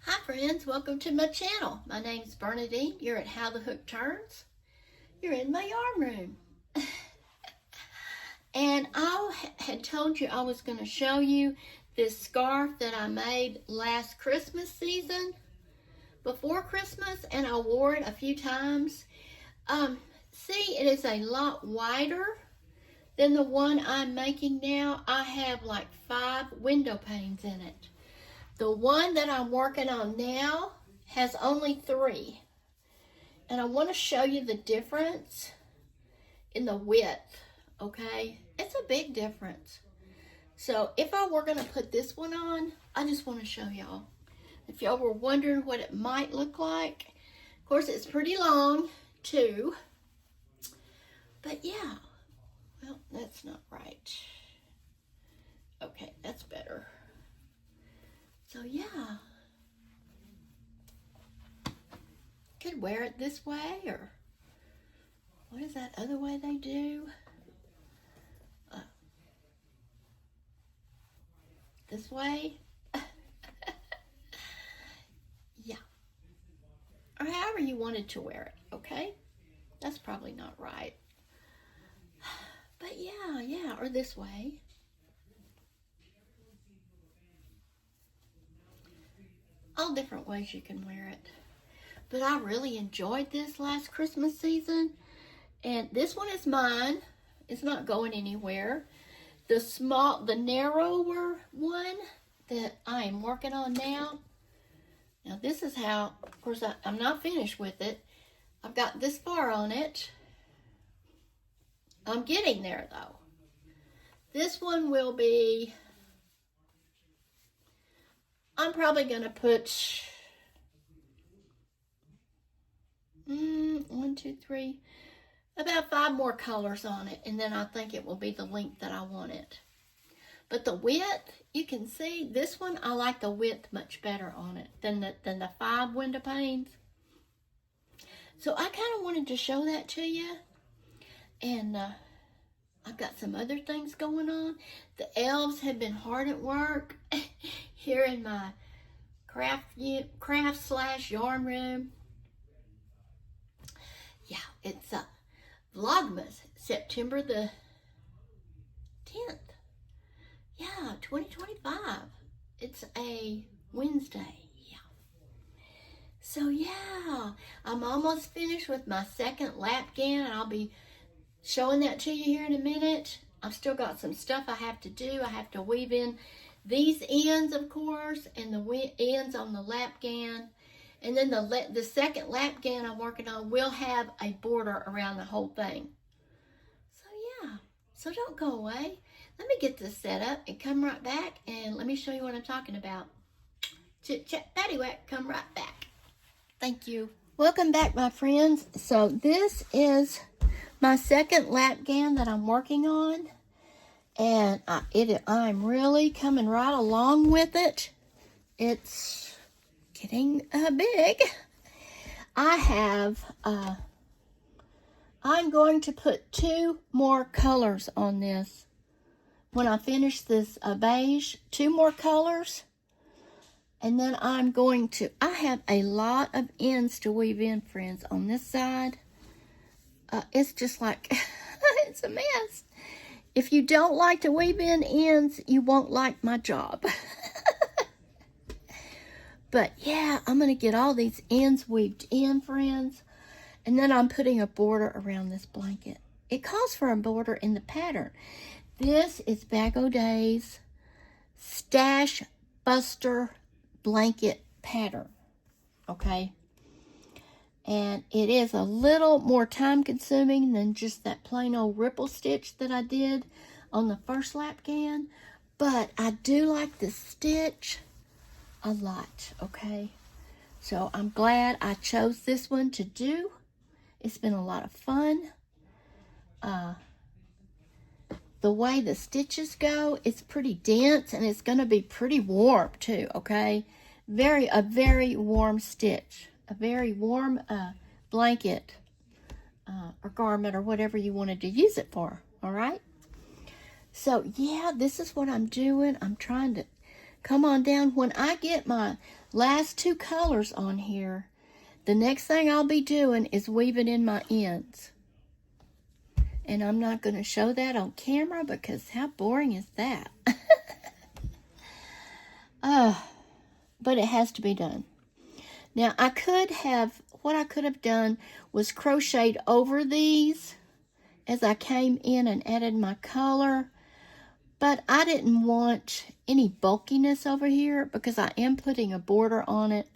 Hi friends, welcome to my channel. My name is Bernadine. You're at How the Hook Turns. You're in my yarn room. And I had told you I was going to show you this scarf that I made last Christmas season, before Christmas, and I wore it a few times. See, it is a lot wider than the one I'm making now. I have like 5 window panes in it. The one that I'm working on now has only 3. And I want to show you the difference in the width, okay? It's a big difference. So if I were going to put this one on, I just want to show y'all. If y'all were wondering what it might look like, of course it's pretty long too. But yeah, well, that's not right. Okay, that's better. So yeah, could wear it this way, or what is that other way they do? This way? Yeah. Or however you wanted to wear it, okay? That's probably not right. But yeah, or this way. All different ways you can wear it. But I really enjoyed this last Christmas season. And this one is mine. It's not going anywhere. The narrower one that I am working on now. Now this is how, of course I'm not finished with it. I've got this far on it. I'm getting there though. This one will be, I'm probably going to put 1, 2, 3, about 5 more colors on it, and then I think it will be the length that I want it. But the width, you can see this one, I like the width much better on it than the 5 window panes. So I kind of wanted to show that to you. And I've got some other things going on. The elves have been hard at work here in my craft/yarn room. Yeah, it's Vlogmas, September the 10th. Yeah, 2025. It's a Wednesday. Yeah. So yeah, I'm almost finished with my second lap gown, and I'll be showing that to you here in a minute. I've still got some stuff I have to do. I have to weave in these ends, of course, and the ends on the lap gown. And then the second lap gown I'm working on will have a border around the whole thing. So yeah, so don't go away. Let me get this set up and come right back, and let me show you what I'm talking about. Chit chat paddywhack, come right back. Thank you. Welcome back, my friends. So this is my second lap gown that I'm working on, and I'm really coming right along with it. It's getting big. I'm going to put 2 more colors on this. When I finish this beige, 2 more colors. And then I have a lot of ends to weave in, friends, on this side. It's just like, it's a mess. If you don't like to weave in ends, you won't like my job. But yeah, I'm going to get all these ends weaved in, friends. And then I'm putting a border around this blanket. It calls for a border in the pattern. This is Bag O'Day's Stash Buster blanket pattern. Okay? And it is a little more time consuming than just that plain old ripple stitch that I did on the first lap gown. But I do like this stitch a lot, okay? So I'm glad I chose this one to do. It's been a lot of fun. The way the stitches go, it's pretty dense, and it's going to be pretty warm too, okay? A very warm stitch. A very warm blanket or garment or whatever you wanted to use it for, all right? So, yeah, this is what I'm doing. I'm trying to come on down. When I get my last 2 colors on here, the next thing I'll be doing is weaving in my ends. And I'm not going to show that on camera because how boring is that? But it has to be done. Now, what I could have done was crocheted over these as I came in and added my color. But I didn't want any bulkiness over here because I am putting a border on it.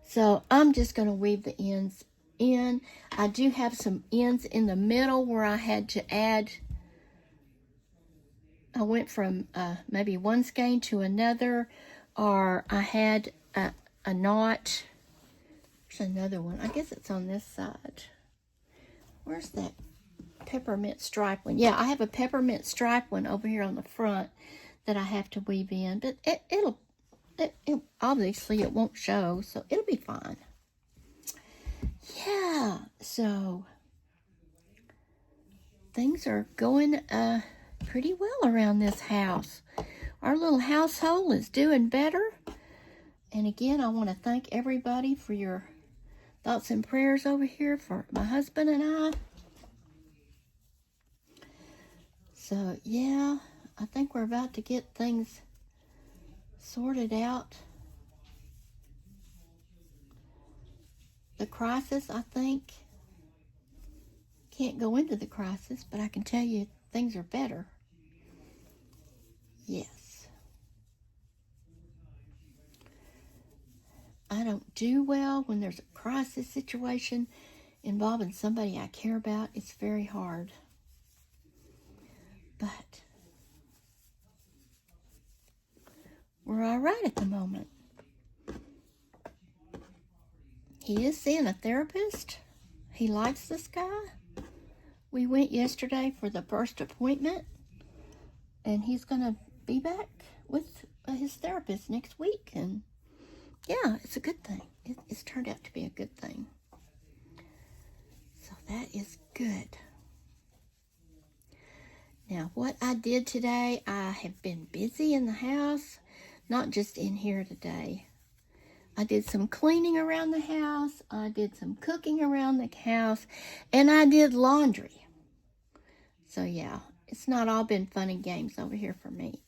So I'm just going to weave the ends in. I do have some ends in the middle where I had to add. I went from maybe one skein to another, or I had a knot. There's another one. I guess it's on this side. Where's that peppermint stripe one? Yeah, I have a peppermint stripe one over here on the front that I have to weave in, but it'll obviously it won't show, so it'll be fine. Yeah, so things are going pretty well around this house. Our little household is doing better. And again, I want to thank everybody for your thoughts and prayers over here for my husband and I. So, yeah, I think we're about to get things sorted out. The crisis, I think, can't go into the crisis, but I can tell you things are better. Yes. I don't do well when there's a crisis situation involving somebody I care about. It's very hard. But we're all right at the moment. He is seeing a therapist. He likes this guy. We went yesterday for the first appointment, and he's going to be back with his therapist next week. And yeah, it's a good thing. It's turned out to be a good thing. So that is good. Now, what I did today, I have been busy in the house, not just in here today. I did some cleaning around the house, I did some cooking around the house, and I did laundry. So yeah, it's not all been fun and games over here for me.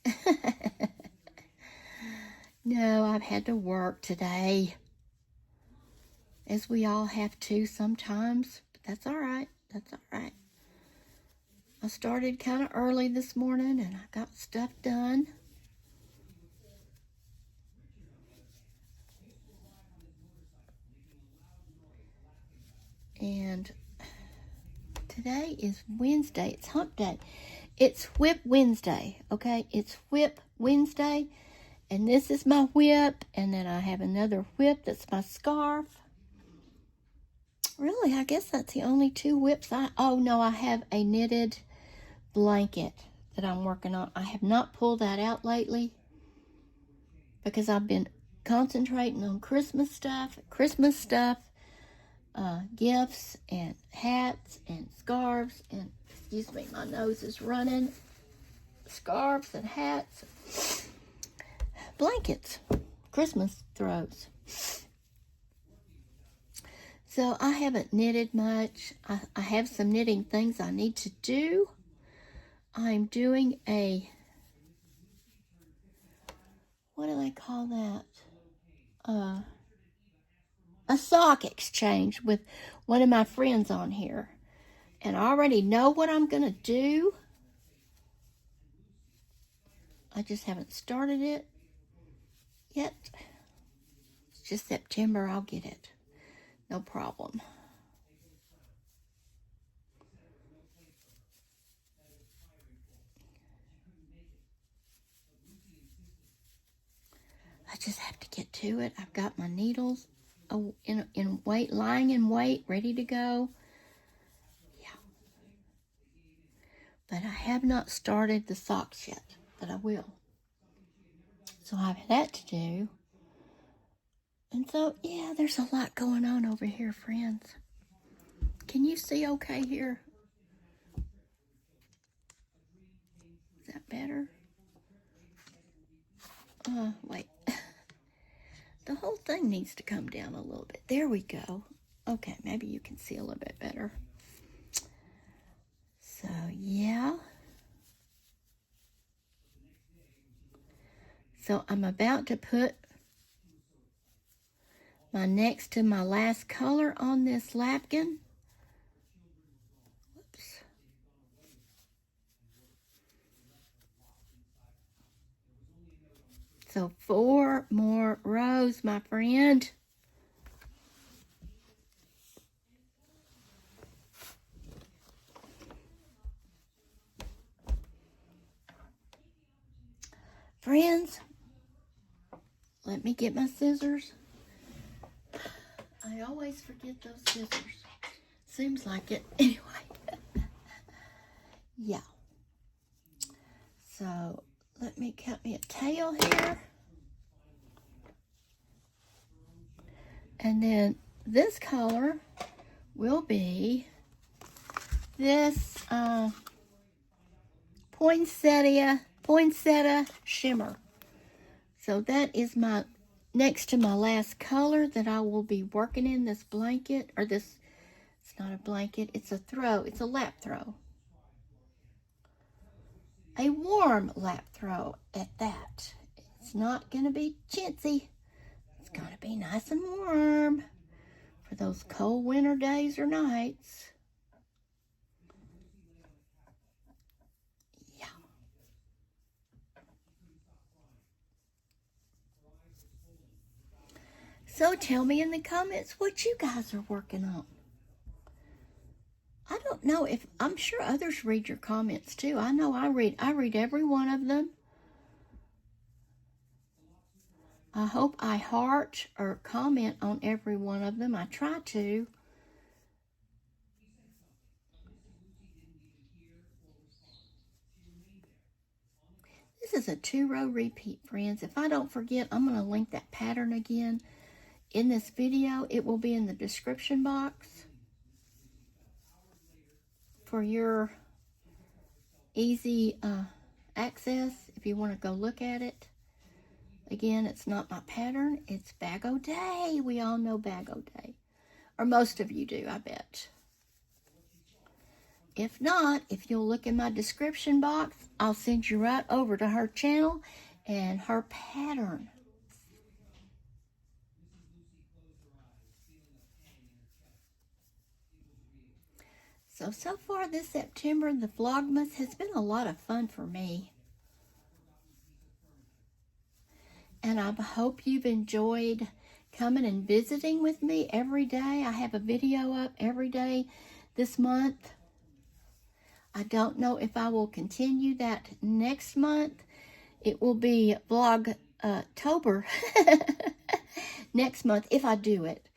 No, I've had to work today, as we all have to sometimes, but that's all right. That's all right. I started kind of early this morning, and I got stuff done. And today is Wednesday. It's hump day. It's WIP Wednesday, okay? It's WIP Wednesday. And this is my WIP. And then I have another WIP that's my scarf. Really, I guess that's the only 2 WIPs oh, no, I have a knitted blanket that I'm working on. I have not pulled that out lately because I've been concentrating on Christmas stuff, gifts and hats and scarves and, excuse me, my nose is running, scarves and hats, blankets, Christmas throws. So I haven't knitted much. I have some knitting things I need to do. I'm doing what do they call that? A sock exchange with one of my friends on here. And I already know what I'm going to do. I just haven't started it yet. It's just September, I'll get it. No problem. I just have to get to it. I've got my needles in wait, lying in wait, ready to go. Yeah. But I have not started the socks yet, but I will. So I have that to do. And so, yeah, there's a lot going on over here, friends. Can you see okay here? Is that better? Wait. The whole thing needs to come down a little bit. There we go. Okay, maybe you can see a little bit better. So, yeah. So, I'm about to put my next to my last color on this lapkin. Whoops. So 4 more rows, my friend. Friends, let me get my scissors. I always forget those scissors. Seems like it. Anyway. Yeah. So, let me cut me a tail here. And then this color will be this poinsettia shimmer. So that is my next to my last color that I will be working in this blanket, or this, it's not a blanket, it's a throw, it's a lap throw. A warm lap throw at that. It's not going to be chintzy. It's going to be nice and warm for those cold winter days or nights. Yeah. So tell me in the comments what you guys are working on. I don't know if, I'm sure others read your comments too. I know I read every one of them. I hope I heart or comment on every one of them. I try to. This is a 2-row repeat, friends. If I don't forget, I'm going to link that pattern again in this video. It will be in the description box for your easy access if you want to go look at it. Again, it's not my pattern. It's Bag O' Day. We all know Bag O' Day. Or most of you do, I bet. If not, if you'll look in my description box, I'll send you right over to her channel and her pattern. So far this September, the Vlogmas has been a lot of fun for me. And I hope you've enjoyed coming and visiting with me every day. I have a video up every day this month. I don't know if I will continue that next month. It will be Vlogtember next month if I do it.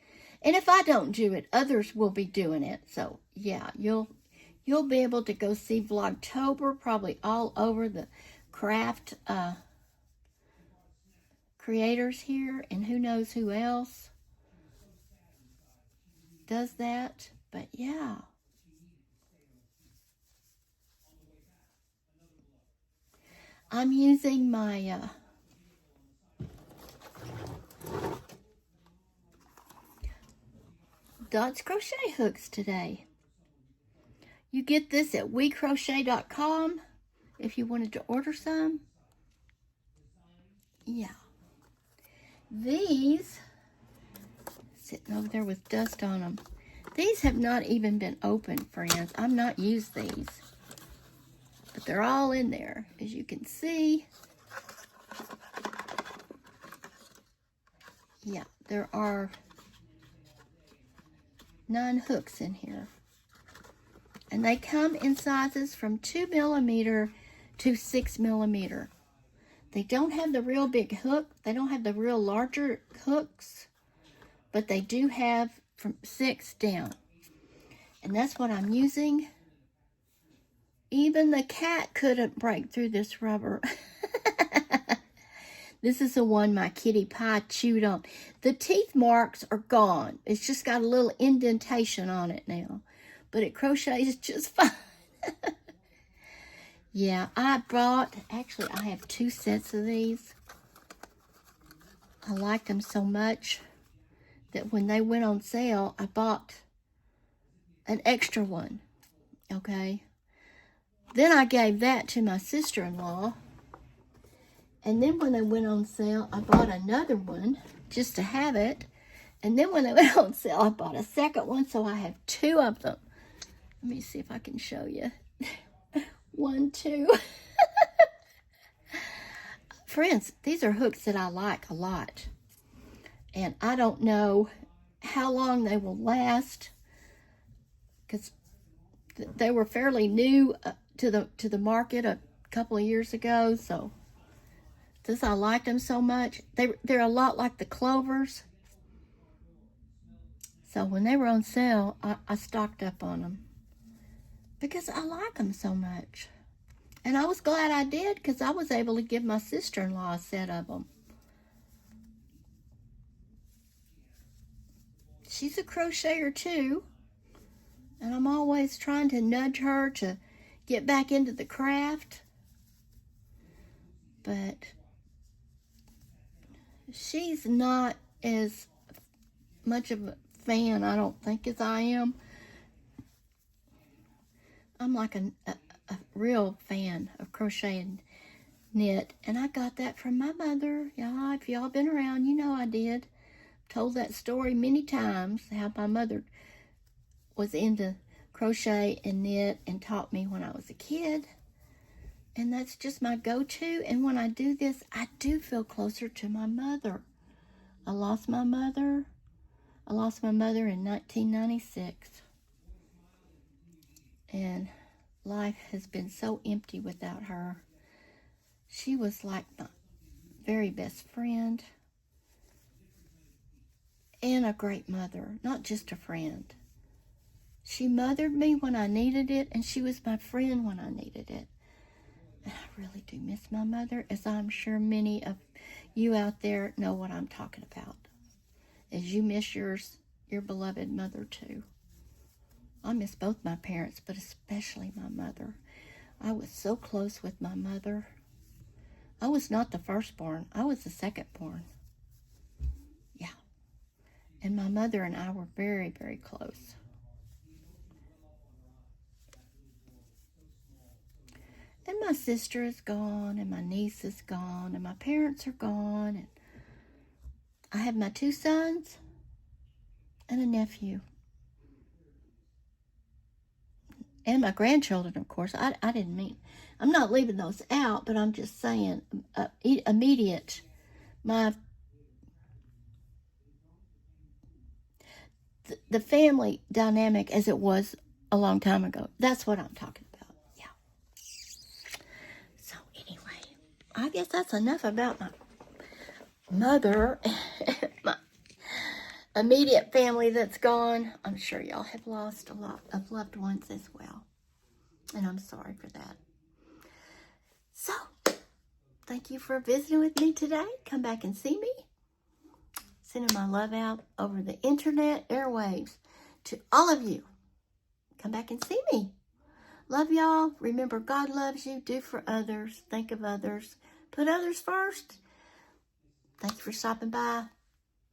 And if I don't do it, others will be doing it. So, yeah, you'll be able to go see Vlogtember probably all over the craft creators here, and who knows who else does that. But, yeah. I'm using my Dots Crochet hooks today. You get this at WeCrochet.com if you wanted to order some. Yeah. These, sitting over there with dust on them, these have not even been opened, friends. I've not used these. But they're all in there, as you can see. Yeah, there are 9 hooks in here. And they come in sizes from 2mm to 6mm. They don't have the real big hook. They don't have the real larger hooks. But they do have from 6 down. And that's what I'm using. Even the cat couldn't break through this rubber. This is the one my kitty pie chewed on. The teeth marks are gone. It's just got a little indentation on it now. But it crochets just fine. Yeah, I bought, actually I have 2 sets of these. I liked them so much that when they went on sale, I bought an extra one, okay? Then I gave that to my sister-in-law. And then when they went on sale, I bought another one just to have it. And then when they went on sale, I bought a second one, so I have two of them. Let me see if I can show you. 1, 2. Friends, these are hooks that I like a lot. And I don't know how long they will last, because they were fairly new to the market a couple of years ago. So since I liked them so much, they're a lot like the clovers. So when they were on sale, I stocked up on them because I like them so much. And I was glad I did, because I was able to give my sister-in-law a set of them. She's a crocheter too, and I'm always trying to nudge her to get back into the craft. But she's not as much of a fan, I don't think, as I am. I'm like a real fan of crochet and knit, and I got that from my mother. Yeah, if y'all been around, you know I did. Told that story many times, how my mother was into crochet and knit and taught me when I was a kid. And that's just my go-to. And when I do this, I do feel closer to my mother. I lost my mother in 1996. And life has been so empty without her. She was like my very best friend and a great mother, not just a friend. She mothered me when I needed it, and she was my friend when I needed it. And I really do miss my mother, as I'm sure many of you out there know what I'm talking about. As you miss your beloved mother too. I miss both my parents, but especially my mother. I was so close with my mother. I was not the firstborn. I was the secondborn. Yeah. And my mother and I were very, very close. And my sister is gone, and my niece is gone, and my parents are gone. And I have my 2 sons and a nephew. And my grandchildren, of course. I didn't mean, I'm not leaving those out, but I'm just saying immediate. The family dynamic as it was a long time ago. That's what I'm talking about. Yeah. So anyway, I guess that's enough about my mother, my immediate family that's gone. I'm sure y'all have lost a lot of loved ones as well. And I'm sorry for that. So, thank you for visiting with me today. Come back and see me. Sending my love out over the internet airwaves to all of you. Come back and see me. Love y'all. Remember, God loves you. Do for others. Think of others. Put others first. Thanks for stopping by.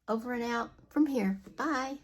Over and out from here. Bye.